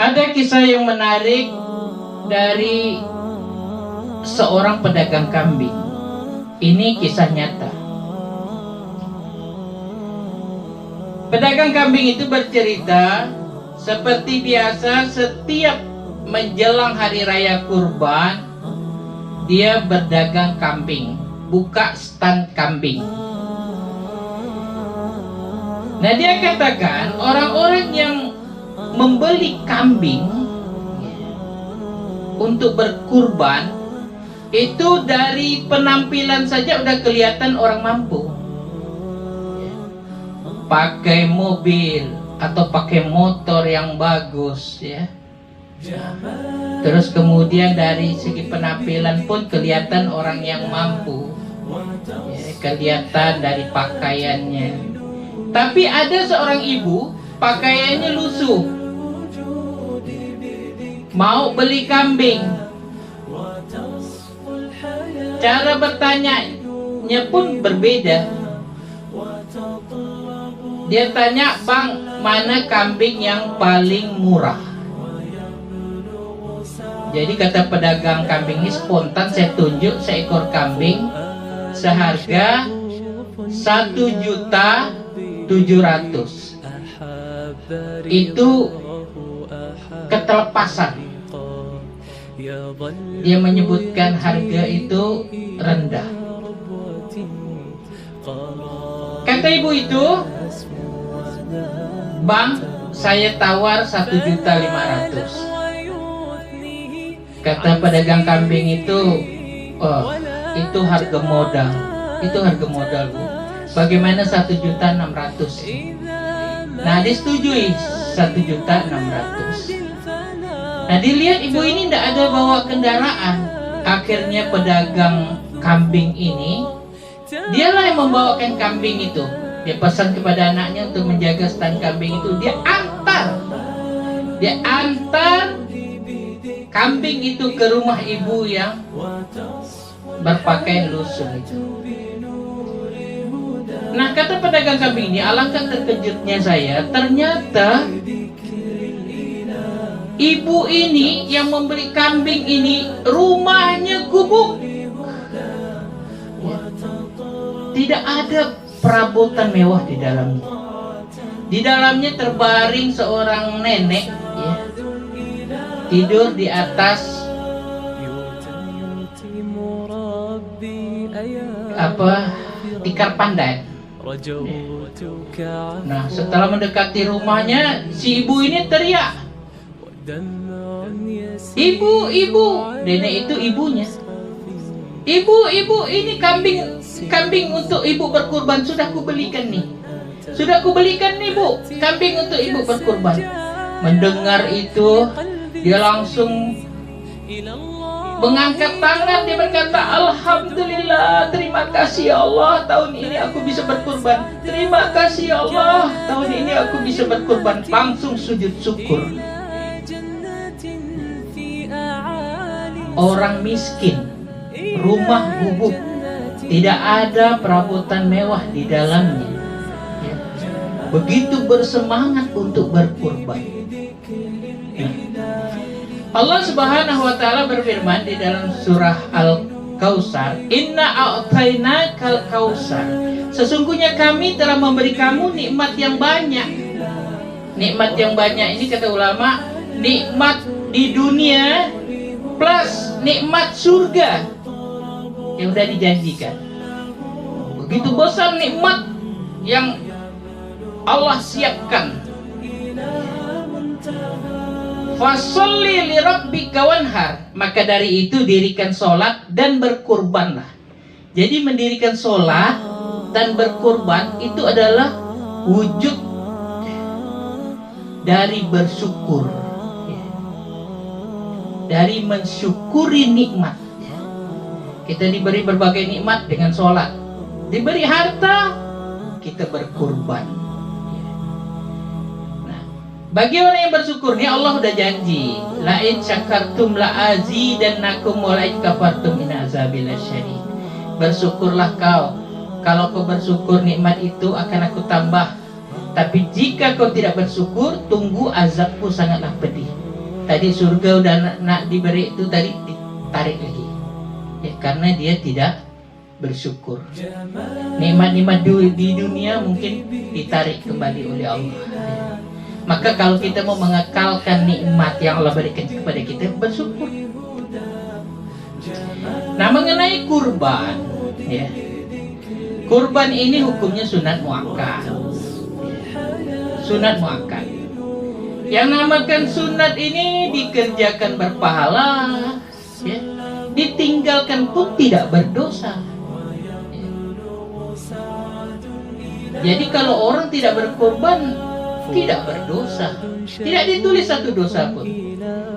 Ada kisah yang menarik dari seorang pedagang kambing. Ini kisah nyata. Pedagang kambing itu bercerita, seperti biasa setiap menjelang hari raya kurban, dia berdagang kambing, buka stand kambing. Nah, dia katakan orang-orang yang membeli kambing untuk berkurban itu dari penampilan saja udah kelihatan orang mampu. Pakai mobil atau pakai motor yang bagus, ya. Terus kemudian dari segi penampilan pun kelihatan orang yang mampu, ya, kelihatan dari pakaiannya. Tapi ada seorang ibu pakaiannya lusuh, mau beli kambing. Cara bertanyanya pun berbeda. Dia tanya, "Bang, mana kambing yang paling murah?" Jadi kata pedagang kambing ini spontan, saya tunjuk seekor kambing seharga 1.700.000. Itu ketelepasan. Dia menyebutkan harga itu rendah. Kata ibu itu, "Bang, saya tawar 1.500.000. Kata pedagang kambing itu, "Oh, itu harga modal. Itu harga modal, Bu. Bagaimana 1.600.000? Nah, disetujui 1.600.000. Nah, dilihat ibu ini tidak ada bawa kendaraan. Akhirnya pedagang kambing ini, dialah yang membawakan kambing itu. Dia pesan kepada anaknya untuk menjaga stand kambing itu. Dia antar kambing itu ke rumah ibu yang berpakaian lusuh itu. Nah, kata pedagang kambing ini, alangkah terkejutnya saya. Ternyata ibu ini yang membeli kambing ini rumahnya gubuk. Tidak ada perabotan mewah di dalamnya. Di dalamnya terbaring seorang nenek, ya, tidur di atas tikar pandan. Nah, setelah mendekati rumahnya, si ibu ini teriak, "Ibu, ibu!" Nenek itu ibunya. "Ibu, ibu, ini kambing untuk ibu berkurban. Sudah kubelikan nih, Bu, kambing untuk ibu berkurban." Mendengar itu, dia langsung mengangkat tangan. Dia berkata, "Alhamdulillah, terima kasih ya Allah, tahun ini aku bisa berkurban. Terima kasih ya Allah, tahun ini aku bisa berkurban." Langsung sujud syukur. Orang miskin, rumah gubuk, tidak ada perabotan mewah di dalamnya, ya, begitu bersemangat untuk berkurban. Allah Subhanahu wa taala berfirman di dalam surah Al-Kautsar, "Inna a'tainakal kautsar." Sesungguhnya kami telah memberi kamu nikmat yang banyak. Nikmat yang banyak ini kata ulama, nikmat di dunia plus nikmat surga yang sudah dijanjikan. Begitu besar nikmat yang Allah siapkan. Fasholli li rabbika wanhar. Maka dari itu dirikan sholat dan berkurbanlah. Jadi mendirikan sholat dan berkurban itu adalah wujud dari bersyukur, dari mensyukuri nikmat. Kita diberi berbagai nikmat dengan sholat, diberi harta, kita berkurban. Bagi orang yang bersyukur, ini Allah udah janji, la in syakartum la azidannakum wa la in kafartum inna azabi lasyadid. Bersyukurlah kau. Kalau kau bersyukur, nikmat itu akan aku tambah. Tapi jika kau tidak bersyukur, tunggu azabku sangatlah pedih. tadi surga udah nak diberi itu, tadi ditarik lagi ya, karena dia tidak bersyukur. Nikmat-nikmat di dunia mungkin ditarik kembali oleh Allah ya. Maka kalau kita mau mengekalkan nikmat yang Allah berikan kepada kita, bersyukur. Nah, mengenai kurban ya, kurban ini hukumnya sunat muakkad. Sunat muakkad. Yang namakan sunat ini dikerjakan berpahala ya, ditinggalkan pun tidak berdosa ya. Jadi kalau orang tidak berkurban tidak berdosa, tidak ditulis satu dosa pun.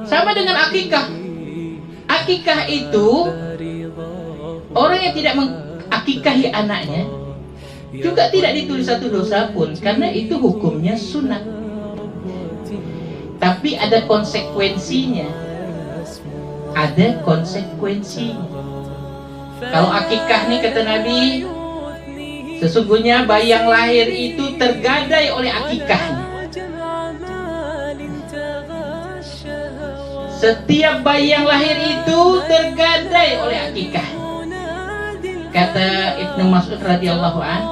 Sama dengan akikah. Akikah itu orang yang tidak mengakikahi anaknya juga tidak ditulis satu dosa pun, karena itu hukumnya sunat. Tapi ada konsekuensinya. Ada konsekuensinya. Kalau akikah nih kata Nabi, sesungguhnya bayi yang lahir itu tergadai oleh akikahnya. Setiap bayi yang lahir itu tergadai oleh akikah. Kata Ibnu Mas'ud radhiyallahu an,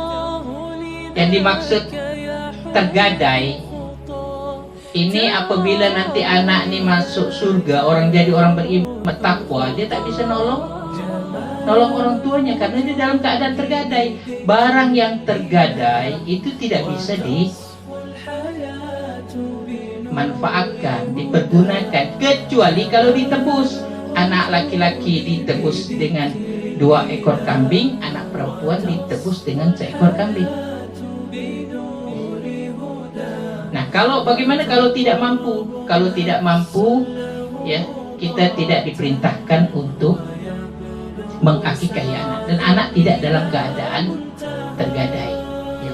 yang dimaksud tergadai ini apabila nanti anak ini masuk surga, orang jadi orang beriman bertakwa, dia tak bisa nolong orang tuanya karena dia dalam keadaan tergadai. Barang yang tergadai itu tidak bisa dimanfaatkan, dipergunakan, kecuali kalau ditebus. Anak laki-laki ditebus dengan 2 ekor kambing, anak perempuan ditebus dengan 1 ekor kambing. Nah, bagaimana kalau tidak mampu? Kalau tidak mampu, ya kita tidak diperintahkan untuk mengakikahi anak, dan anak tidak dalam keadaan tergadai. Ya.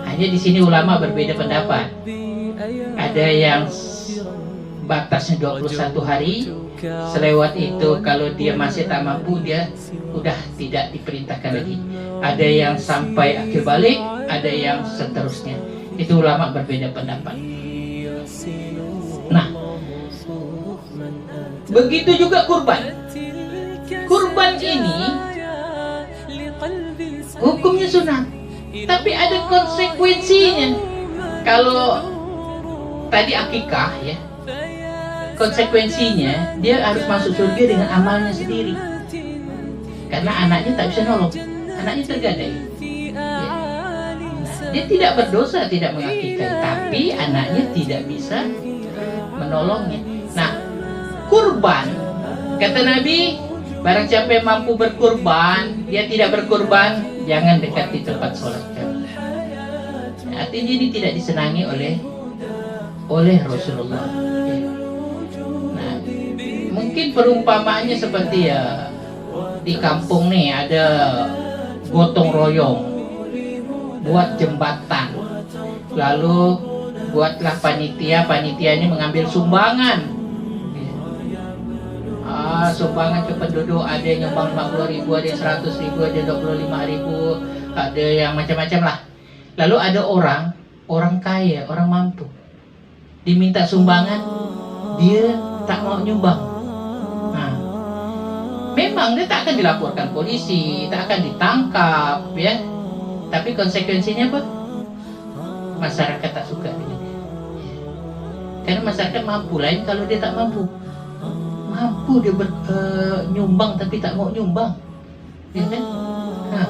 Hanya di sini ulama berbeda pendapat. Ada yang batasnya 21 hari. Selewat itu kalau dia masih tak mampu, dia udah tidak diperintahkan lagi. Ada yang sampai akhir balik, ada yang seterusnya. Itu ulama berbeda pendapat. Nah, begitu juga kurban. Kurban ini hukumnya sunat, tapi ada konsekuensinya. Kalau tadi akikah ya, konsekuensinya dia harus masuk surga dengan amalnya sendiri, karena anaknya tak bisa nolong, anaknya tergadai ya. Dia tidak berdosa tidak mengakikah, tapi anaknya tidak bisa menolongnya. Nah, kurban, kata Nabi, barang siapa yang mampu berkurban, dia tidak berkurban, jangan dekati tempat sholat kami. Artinya ini tidak disenangi oleh Rasulullah. Nah, mungkin perumpamaannya seperti ya di kampung nih ada gotong royong buat jembatan, lalu buatlah panitia ini mengambil sumbangan. Sumbangan ke penduduk, ada yang nyumbang 50.000, ada yang 100.000, ada yang 25.000, ada yang macam-macam lah. Lalu ada orang kaya, orang mampu, diminta sumbangan, dia tak mau nyumbang. Nah, memang dia tak akan dilaporkan polisi, tak akan ditangkap ya, tapi konsekuensinya apa? Masyarakat tak suka dengan dia. Karena masyarakat mampu, lain kalau dia tak mampu. Mampu dia nyumbang tapi tak mau nyumbang, ya kan? Nah,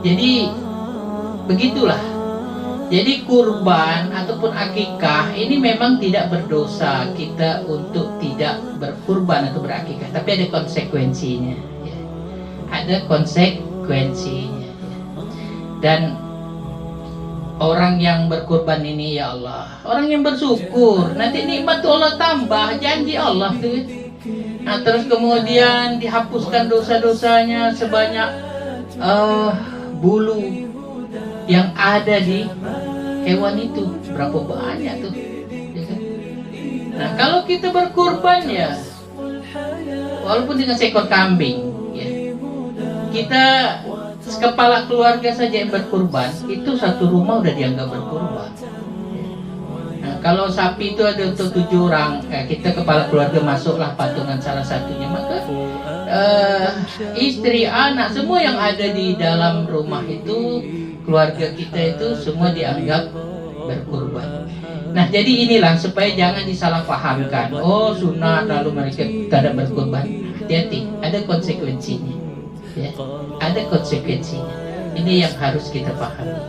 jadi begitulah. Jadi kurban ataupun akikah ini memang tidak berdosa kita untuk tidak berkurban atau berakikah, tapi ada konsekuensinya ya. Ada konsekuensinya ya. Dan orang yang berkurban ini, ya Allah, orang yang bersyukur, nanti nikmat Allah tambah, janji Allah tuh. Nah, terus kemudian dihapuskan dosa-dosanya sebanyak bulu yang ada di hewan itu, berapa banyak tuh ya kan? Nah, kalau kita berkurban ya, walaupun dengan seekor kambing ya, kita kepala keluarga saja yang berkurban, itu satu rumah udah dianggap berkurban. Nah, kalau sapi itu ada untuk 7 orang, kita kepala keluarga masuklah patungan salah satunya, maka istri, anak, semua yang ada di dalam rumah itu, keluarga kita itu semua dianggap berkurban. Nah, jadi inilah supaya jangan disalahpahamkan. Oh, sunat lalu mereka tidak berkurban. Hati-hati, ada konsekuensinya. Ya, ada konsekuensinya. Ini yang harus kita pahami.